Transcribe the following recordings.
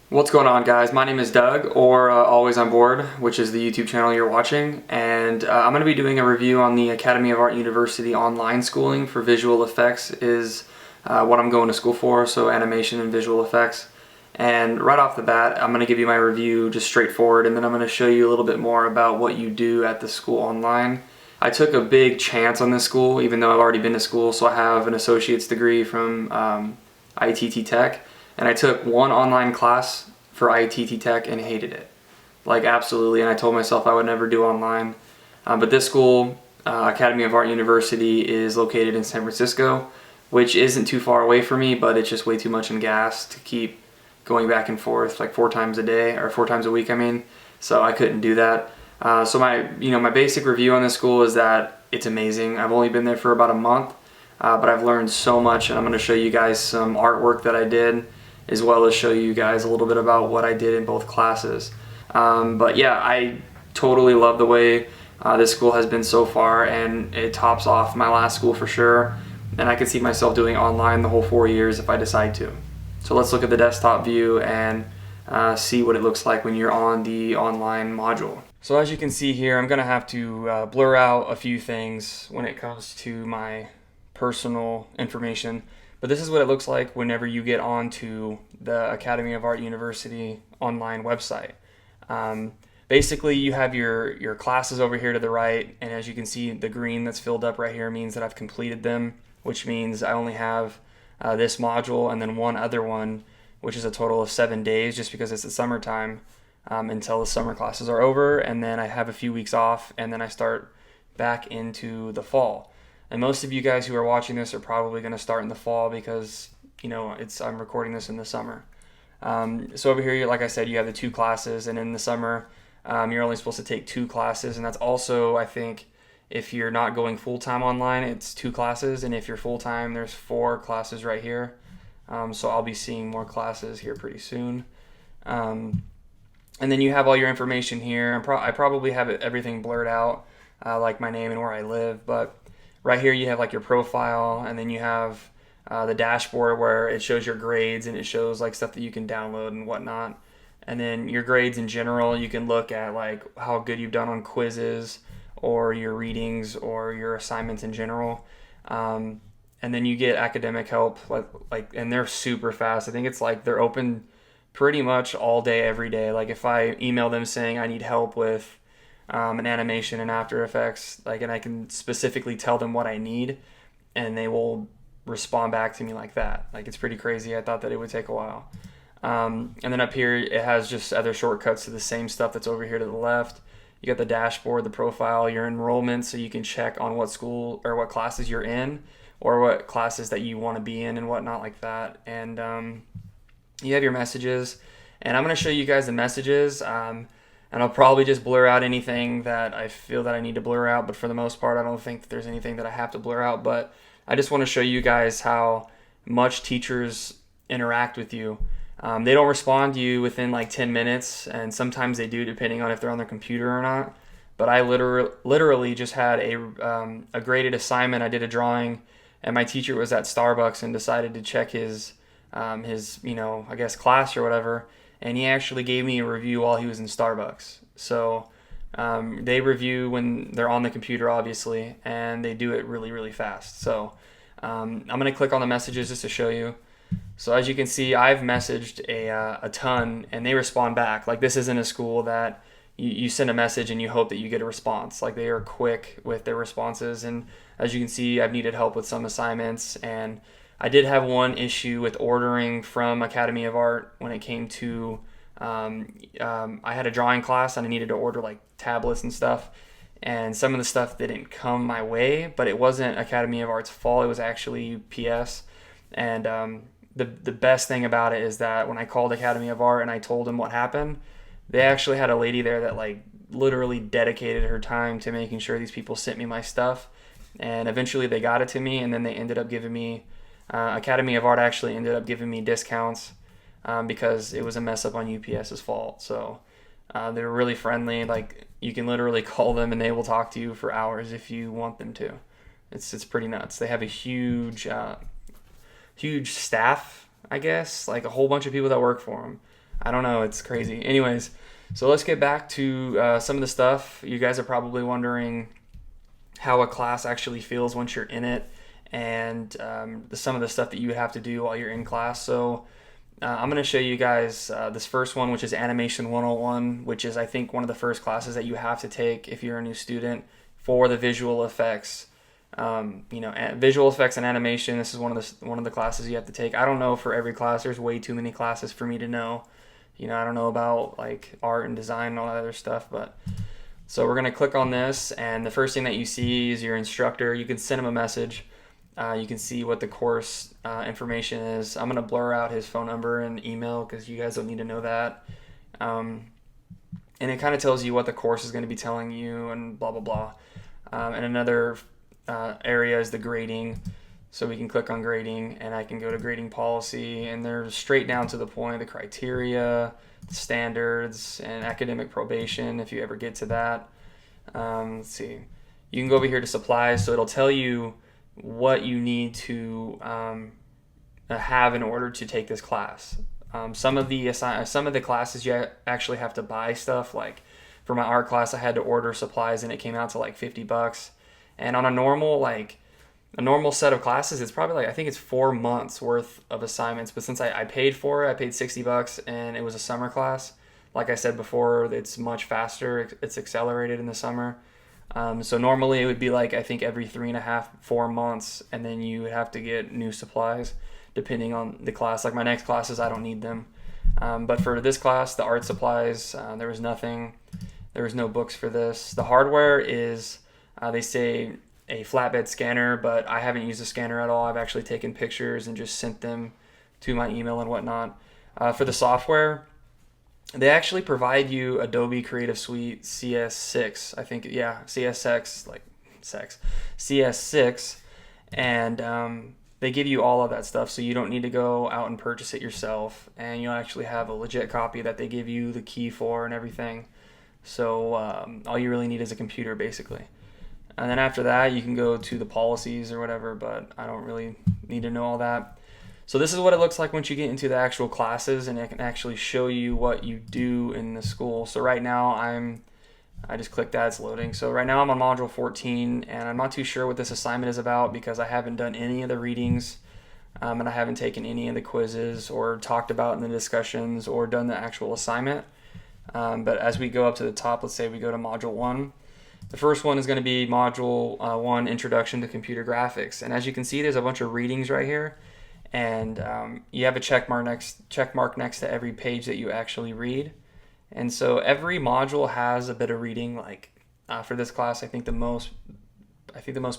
What's going on, guys? My name is Doug, or Always on Board, which is the YouTube channel you're watching, and I'm going to be doing a review on the Academy of Art University online schooling for visual effects is what I'm going to school for, so animation and visual effects. And right off the bat, I'm going to give you my review just straightforward, and then I'm going to show you a little bit more about what you do at the school online. I took a big chance on this school, even though I've already been to school, so I have an associate's degree from ITT Tech, and I took one online class for ITT Tech and hated it, like absolutely, and I told myself I would never do online. But this school, Academy of Art University, is located in San Francisco, which isn't too far away from me, but it's just way too much in gas to keep going back and forth like 4 times a day, or 4 times a week, I mean, so I couldn't do that. So my basic review on this school is that it's amazing. I've only been there for about a month, but I've learned so much, and I'm going to show you guys some artwork that I did, as well as show you guys a little bit about what I did in both classes. But yeah, I totally love the way this school has been so far, and it tops off my last school for sure, and I could see myself doing online the whole 4 years if I decide to. So let's look at the desktop view and see what it looks like when you're on the online module. So as you can see here, I'm going to have to blur out a few things when it comes to my personal information. But this is what it looks like whenever you get onto the Academy of Art University online website. Basically, you have your classes over here to the right, and as you can see, the green that's filled up right here means that I've completed them, which means I only have this module and then one other one, which is a total of 7 days, just because it's the summertime, until the summer classes are over, and then I have a few weeks off, and then I start back into the fall. And most of you guys who are watching this are probably going to start in the fall because, I'm recording this in the summer. So over here, like I said, you have the 2 classes, and in the summer, you're only supposed to take 2 classes, and that's also, I think, if you're not going full-time online, it's 2 classes, and if you're full-time, there's 4 classes right here. So I'll be seeing more classes here pretty soon. And then you have all your information here. I probably have everything blurred out, like my name and where I live, but right here you have like your profile, and then you have the dashboard where it shows your grades, and it shows like stuff that you can download and whatnot. And then your grades in general, you can look at like how good you've done on quizzes or your readings or your assignments in general. And then you get academic help, and they're super fast. I think it's like they're open pretty much all day, every day. Like if I email them saying I need help with an animation in After Effects, and I can specifically tell them what I need, and they will respond back to me like that. Like it's pretty crazy. I thought that it would take a while. And then up here, it has just other shortcuts to the same stuff that's over here to the left. You got the dashboard, the profile, your enrollment, so you can check on what school or what classes you're in, or what classes that you want to be in and whatnot like that. And you have your messages, and I'm going to show you guys the messages, and I'll probably just blur out anything that I feel that I need to blur out, but for the most part I don't think that there's anything that I have to blur out. But I just want to show you guys how much teachers interact with you. They don't respond to you within like 10 minutes, and sometimes they do depending on if they're on their computer or not. But I literally just had a graded assignment. I did a drawing, and my teacher was at Starbucks and decided to check his I guess class or whatever, and he actually gave me a review while he was in Starbucks. So they review when they're on the computer, obviously, and they do it really, really fast. So I'm going to click on the messages just to show you. So as you can see, I've messaged a ton, and they respond back. Like this isn't a school that you send a message and you hope that you get a response. Like they are quick with their responses, and as you can see, I've needed help with some assignments, and I did have one issue with ordering from Academy of Art when it came to, I had a drawing class and I needed to order like tablets and stuff, and some of the stuff didn't come my way, but it wasn't Academy of Art's fault, it was actually PS. And the best thing about it is that when I called Academy of Art and I told them what happened, they actually had a lady there that like literally dedicated her time to making sure these people sent me my stuff, and eventually they got it to me, and then they ended up giving me Academy of Art actually ended up giving me discounts because it was a mess up on UPS's fault. So they were really friendly. Like you can literally call them and they will talk to you for hours if you want them to. It's pretty nuts. They have a huge staff, I guess, like a whole bunch of people that work for them. I don't know. It's crazy. Anyways, so let's get back to some of the stuff. You guys are probably wondering how a class actually feels once you're in it, and some of the stuff that you would have to do while you're in class. So I'm going to show you guys this first one, which is Animation 101, which is, I think, one of the first classes that you have to take if you're a new student for the visual effects. Visual effects and animation. This is one of the classes you have to take. I don't know for every class. There's way too many classes for me to know. I don't know about like art and design and all that other stuff, but so we're going to click on this, and the first thing that you see is your instructor. You can send him a message. You can see what the course information is. I'm going to blur out his phone number and email because you guys don't need to know that. And it kind of tells you what the course is going to be telling you and blah, blah, blah. And another area is the grading. So we can click on grading, and I can go to grading policy, and they're straight down to the point, the criteria, standards, and academic probation if you ever get to that. Let's see. You can go over here to supplies, so it'll tell you what you need to have in order to take this class. Some of the classes you actually have to buy stuff. Like for my art class, I had to order supplies, and it came out to like $50. And on a normal set of classes, it's probably like, I think it's 4 months worth of assignments. But since I paid for it, I paid $60, and it was a summer class. Like I said before, it's much faster. It's accelerated in the summer. So normally it would be like, I think every 3.5, 4 months, and then you would have to get new supplies depending on the class. Like my next classes, I don't need them. But for this class, the art supplies, there was nothing. There was no books for this. The hardware is, they say, a flatbed scanner, but I haven't used a scanner at all. I've actually taken pictures and just sent them to my email and whatnot. For the software, they actually provide you Adobe Creative Suite CS6, I think, yeah, CSX, like sex, CS6, and they give you all of that stuff, so you don't need to go out and purchase it yourself, and you'll actually have a legit copy that they give you the key for and everything. So all you really need is a computer, basically. And then after that, you can go to the policies or whatever, but I don't really need to know all that. So this is what it looks like once you get into the actual classes, and it can actually show you what you do in the school. So right now I just clicked that, it's loading. So right now I'm on module 14, and I'm not too sure what this assignment is about because I haven't done any of the readings, and I haven't taken any of the quizzes or talked about in the discussions or done the actual assignment. But as we go up to the top, let's say we go to module 1. The first one is going to be module 1, Introduction to Computer Graphics. And as you can see, there's a bunch of readings right here. And you have a check mark next to every page that you actually read. And so every module has a bit of reading. Like for this class, I think the most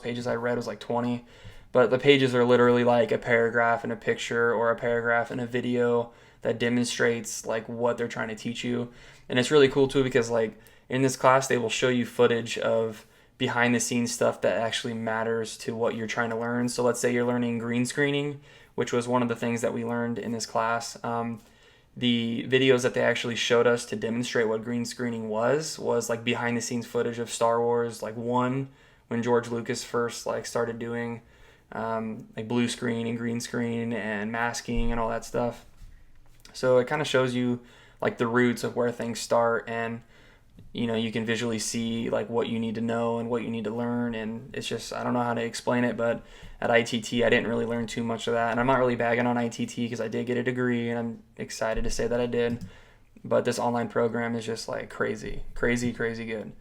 pages I read was like 20. But the pages are literally like a paragraph and a picture, or a paragraph and a video that demonstrates like what they're trying to teach you. And it's really cool too, because like in this class, they will show you footage of behind the scenes stuff that actually matters to what you're trying to learn. So let's say you're learning green screening, which was one of the things that we learned in this class. The videos that they actually showed us to demonstrate what green screening was like behind the scenes footage of Star Wars, like 1, when George Lucas first like started doing like blue screen and green screen and masking and all that stuff. So it kind of shows you like the roots of where things start, and you can visually see like what you need to know and what you need to learn. And it's just, I don't know how to explain it, but at ITT I didn't really learn too much of that. And I'm not really bagging on ITT because I did get a degree, and I'm excited to say that I did. But this online program is just like crazy good.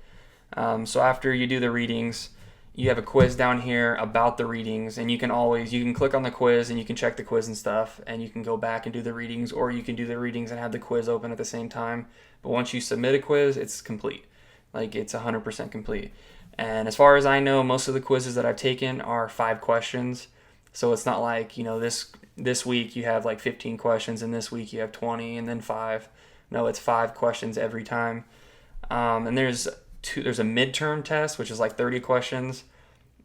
So after you do the readings, you have a quiz down here about the readings, and you can click on the quiz and you can check the quiz and stuff, and you can go back and do the readings, or you can do the readings and have the quiz open at the same time. But once you submit a quiz, it's complete. Like it's 100% complete. And as far as I know, most of the quizzes that I've taken are 5 questions. So it's not like, this week you have like 15 questions, and this week you have 20 and then 5. No, it's 5 questions every time. And there's a midterm test, which is like 30 questions.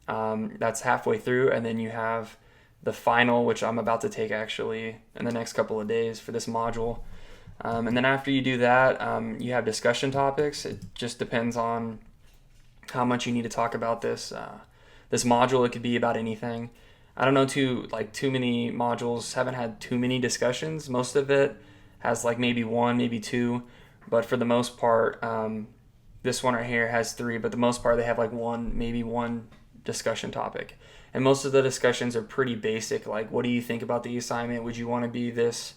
That's halfway through, and then you have the final, which I'm about to take actually in the next couple of days for this module. And then after you do that, you have discussion topics. It just depends on how much you need to talk about this module. It could be about anything. I don't know too many modules haven't had too many discussions. Most of it has like maybe one, maybe two, but for the most part, this one right here has three, but the most part they have like one, maybe one discussion topic. And most of the discussions are pretty basic, like what do you think about the assignment? Would you want to be this?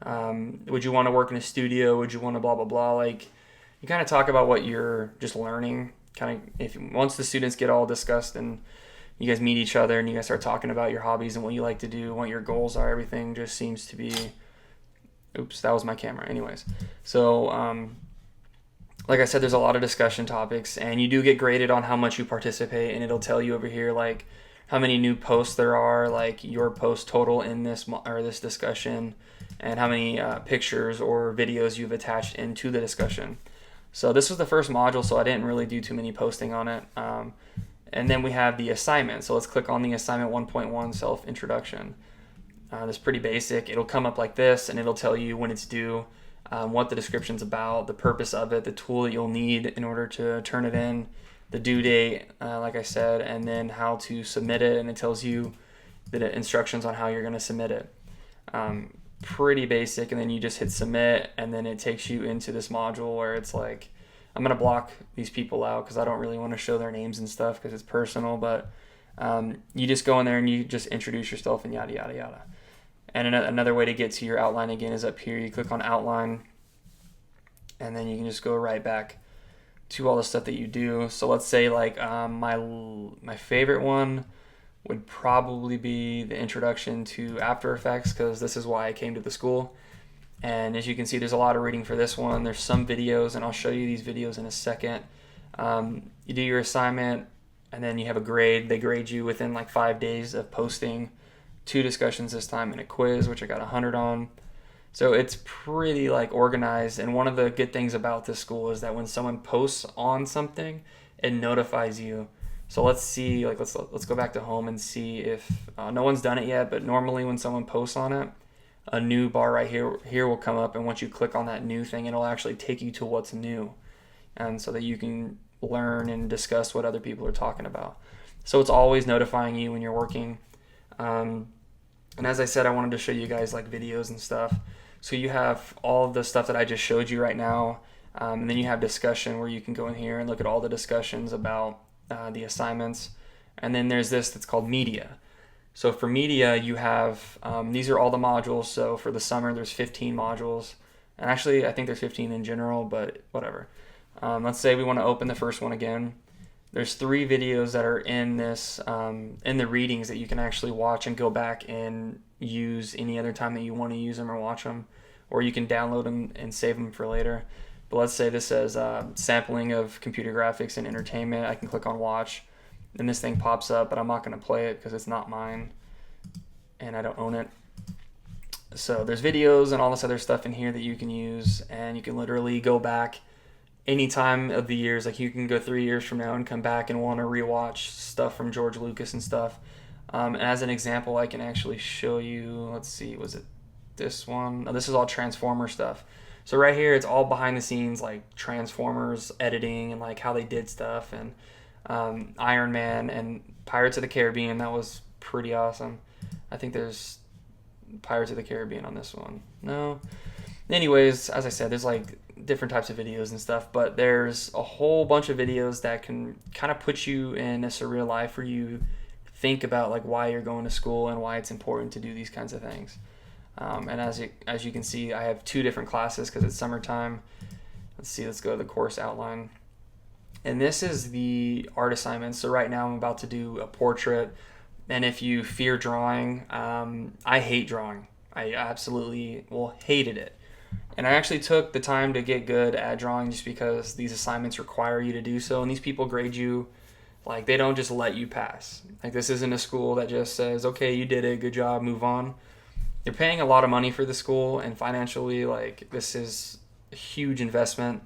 Would you want to work in a studio? Would you want to blah, blah, blah? Like you kind of talk about what you're just learning. Kind of if once the students get all discussed and you guys meet each other and you guys start talking about your hobbies and what you like to do, what your goals are, everything just seems to be, oops, that was my camera. Anyways, so like I said, there's a lot of discussion topics, and you do get graded on how much you participate, and it'll tell you over here like how many new posts there are, like your post total in this or this discussion, and how many pictures or videos you've attached into the discussion. So this was the first module, so I didn't really do too many posting on it. And then we have the assignment. So let's click on the assignment 1.1 self-introduction. That's pretty basic. It'll come up like this, and it'll tell you when it's due, what the description's about, the purpose of it, the tool that you'll need in order to turn it in, the due date, like I said, and then how to submit it, and it tells you the instructions on how you're going to submit it. Pretty basic, and then you just hit submit, and then it takes you into this module where it's like, I'm going to block these people out because I don't really want to show their names and stuff because it's personal, but you just go in there and you just introduce yourself and yada, yada, yada. And another way to get to your outline again is up here. You click on outline, and then you can just go right back to all the stuff that you do. So let's say like my favorite one would probably be the introduction to After Effects, because this is why I came to the school. And as you can see, there's a lot of reading for this one. There's some videos, and I'll show you these videos in a second. You do your assignment, and then you have a grade. They grade you within like 5 days of posting 2 discussions this time and a quiz, which I got 100 on. So it's pretty like organized. And one of the good things about this school is that when someone posts on something, it notifies you. So let's see, like let's go back to home and see if no one's done it yet. But normally when someone posts on it, a new bar right here will come up, and once you click on that new thing, it'll actually take you to what's new, and so that you can learn and discuss what other people are talking about. So it's always notifying you when you're working. And as I said, I wanted to show you guys like videos and stuff. So you have all of the stuff that I just showed you right now, and then you have discussion where you can go in here and look at all the discussions about the assignments. And then there's this that's called media. So for media, you have, these are all the modules. So for the summer, there's 15 modules. And actually, I think there's 15 in general, but whatever. Let's say we want to open the first one again. There's 3 videos that are in this, in the readings that you can actually watch and go back and use any other time that you want to use them or watch them. Or you can download them and save them for later. But let's say this says sampling of computer graphics and entertainment. I can click on watch. And this thing pops up, but I'm not going to play it because it's not mine and I don't own it. So there's videos and all this other stuff in here that you can use, and you can literally go back any time of the years. Like you can go 3 years from now and come back and want to rewatch stuff from George Lucas and stuff. And as an example, I can actually show you, let's see, was it this one? No, this is all Transformer stuff. So right here, it's all behind the scenes, like Transformers editing and like how they did stuff, and Iron Man and Pirates of the Caribbean. That was pretty awesome. I think there's Pirates of the Caribbean on this one. No. Anyways, as I said, there's like different types of videos and stuff, but there's a whole bunch of videos that can kind of put you in a surreal life where you think about like why you're going to school and why it's important to do these kinds of things. And as you can see, I have 2 different classes because it's summertime. Let's see, let's go to the course outline. And this is the art assignment. So right now I'm about to do a portrait. And if you fear drawing, I hate drawing. I absolutely, hated it. And I actually took the time to get good at drawing just because these assignments require you to do so. And these people grade you, like they don't just let you pass. Like this isn't a school that just says, okay, you did it, good job, move on. You're paying a lot of money for the school, and financially, like this is a huge investment.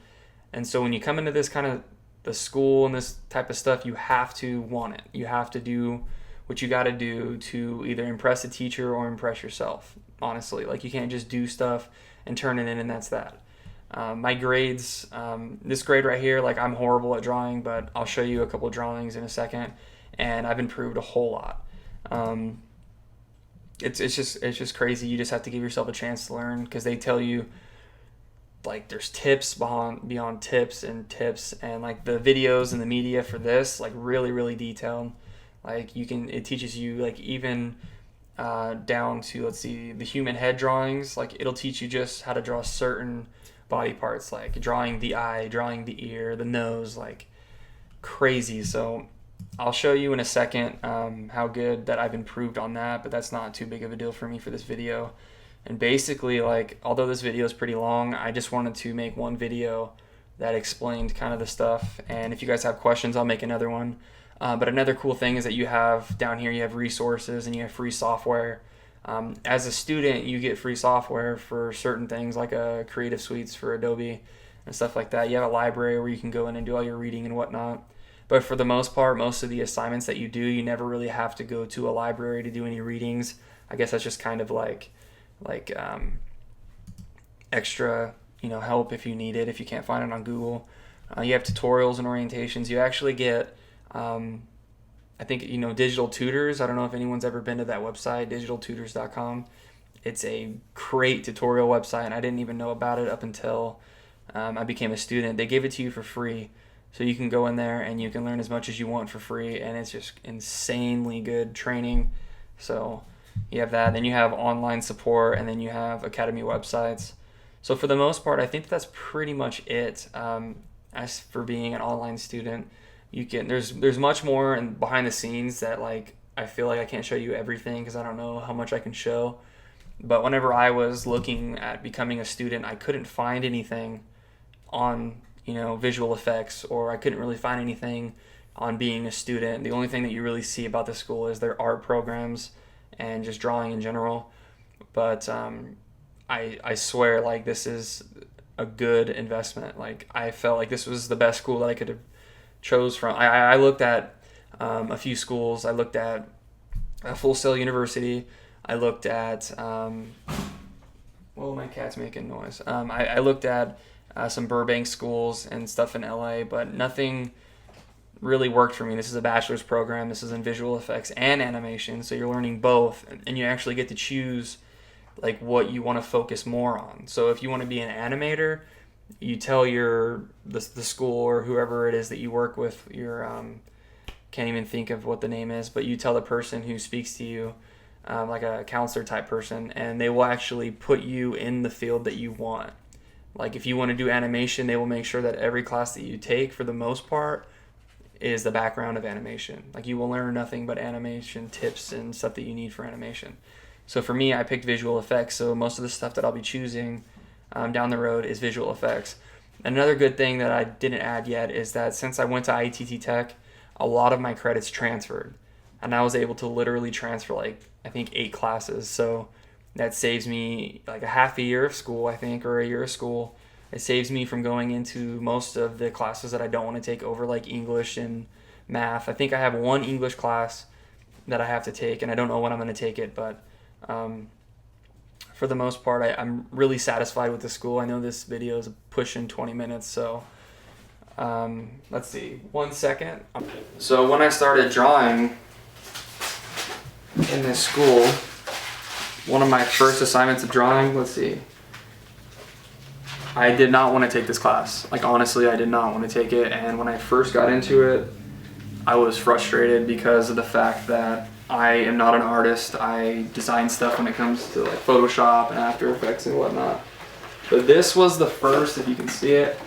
And so when you come into this kind of the school and this type of stuff, you have to want it. You have to do what you got to do to either impress a teacher or impress yourself, honestly. Like you can't just do stuff and turn it in and that's that. My grades, this grade right here, like I'm horrible at drawing, but I'll show you a couple of drawings in a second, and I've improved a whole lot. It's just crazy. You just have to give yourself a chance to learn, because they tell you like there's tips beyond tips and tips, and like the videos and the media for this, like really detailed. Like it teaches you like even down to, let's see, the human head drawings. Like it'll teach you just how to draw certain body parts, like drawing the eye, drawing the ear, the nose, like crazy. So I'll show you in a second how good that I've improved on that, but that's not too big of a deal for me for this video. And basically, like, although this video is pretty long, I just wanted to make one video that explained kind of the stuff. And if you guys have questions, I'll make another one. But another cool thing is that you have down here, you have resources and you have free software. As a student, you get free software for certain things like Creative Suites for Adobe and stuff like that. You have a library where you can go in and do all your reading and whatnot. But for the most part, most of the assignments that you do, you never really have to go to a library to do any readings. I guess that's just kind of like extra, help if you need it, if you can't find it on Google. You have tutorials and orientations. You actually get, I think, digital tutors. I don't know if anyone's ever been to that website, digitaltutors.com. It's a great tutorial website, and I didn't even know about it up until I became a student. They gave it to you for free, so you can go in there and you can learn as much as you want for free, and it's just insanely good training. So you have that, then you have online support, and then you have academy websites. So for the most part, I think that's pretty much it. As for being an online student, there's much more and behind the scenes that like I feel like I can't show you everything because I don't know how much I can show. But whenever I was looking at becoming a student, I couldn't find anything on visual effects, or I couldn't really find anything on being a student. The only thing that you really see about the school is their art programs and just drawing in general. But I swear, like, this is a good investment. Like, I felt like this was the best school that I could have chose from. I looked at a few schools. I looked at Full Sail University. I looked at my cat's making noise. I looked at some Burbank schools and stuff in LA, but nothing really worked for me. This is a bachelor's program. This is in visual effects and animation, so you're learning both, and you actually get to choose like what you want to focus more on. So if you want to be an animator, you tell the school or whoever it is that you work with, can't even think of what the name is, but you tell the person who speaks to you, like a counselor type person, and they will actually put you in the field that you want. Like if you want to do animation, they will make sure that every class that you take, for the most part, is the background of animation. Like you will learn nothing but animation tips and stuff that you need for animation. So for me, I picked visual effects, so most of the stuff that I'll be choosing down the road is visual effects. Another good thing that I didn't add yet is that since I went to ITT Tech, a lot of my credits transferred, and I was able to literally transfer like I think 8 classes. So that saves me like a half a year of school, I think, or a year of school. It saves me from going into most of the classes that I don't want to take over, like English and math. I think I have one English class that I have to take, and I don't know when I'm going to take it, but for the most part, I'm really satisfied with the school. I know this video is pushing 20 minutes, so let's see, 1 second. So when I started drawing in this school, one of my first assignments of drawing, let's see, I did not want to take this class. Like honestly, I did not want to take it, and when I first got into it, I was frustrated because of the fact that I am not an artist. I design stuff when it comes to like Photoshop and After Effects and whatnot. But this was the first, if you can see it,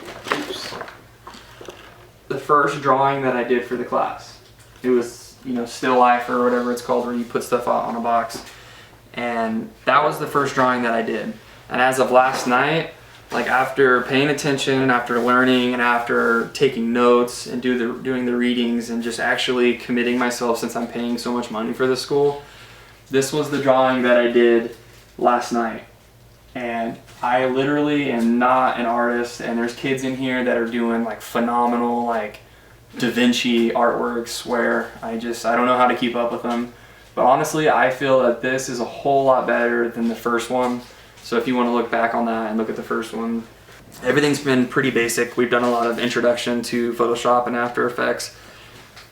the first drawing that I did for the class. It was, still life or whatever it's called, where you put stuff out on a box. And that was the first drawing that I did. And as of last night, like after paying attention and after learning and after taking notes and doing the readings and just actually committing myself, since I'm paying so much money for this school, this was the drawing that I did last night. And I literally am not an artist, and there's kids in here that are doing like phenomenal like Da Vinci artworks where I don't know how to keep up with them. But honestly, I feel that this is a whole lot better than the first one. So if you want to look back on that and look at the first one, everything's been pretty basic. We've done a lot of introduction to Photoshop and After Effects,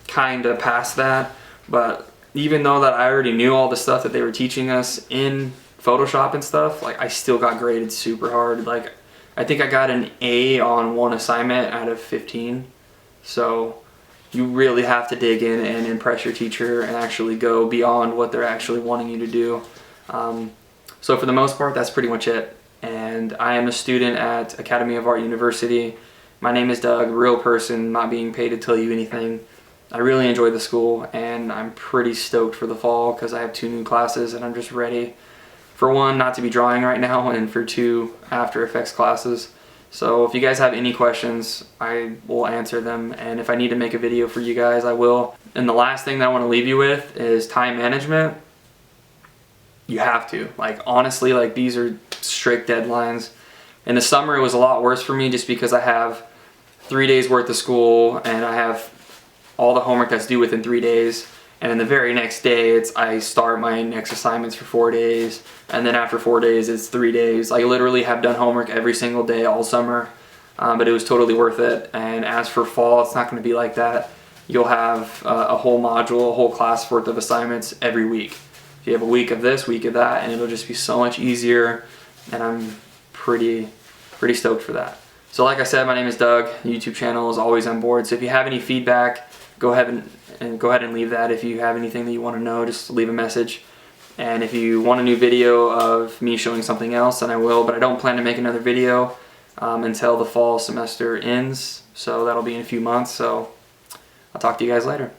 kind of past that. But even though that I already knew all the stuff that they were teaching us in Photoshop and stuff, like I still got graded super hard. Like I think I got an A on one assignment out of 15. So you really have to dig in and impress your teacher and actually go beyond what they're actually wanting you to do. So for the most part, that's pretty much it. And I am a student at Academy of Art University. My name is Doug, real person, not being paid to tell you anything. I really enjoy the school, and I'm pretty stoked for the fall because I have 2 new classes and I'm just ready, for 1, not to be drawing right now, and for 2, After Effects classes. So if you guys have any questions, I will answer them, and if I need to make a video for you guys, I will. And the last thing that I want to leave you with is time management. You have to. Like, honestly, like, these are strict deadlines. In the summer, it was a lot worse for me just because I have 3 days worth of school and I have all the homework that's due within 3 days. And then the very next day, I start my next assignments for 4 days. And then after 4 days, it's 3 days. I literally have done homework every single day all summer. But it was totally worth it. And as for fall, it's not going to be like that. You'll have a whole module, a whole class worth of assignments every week. You have a week of this, week of that, and it'll just be so much easier, and I'm pretty stoked for that. So like I said, my name is Doug. The YouTube channel is always on board. So if you have any feedback, go ahead and leave that. If you have anything that you want to know, just leave a message. And if you want a new video of me showing something else, then I will, but I don't plan to make another video until the fall semester ends. So that'll be in a few months. So I'll talk to you guys later.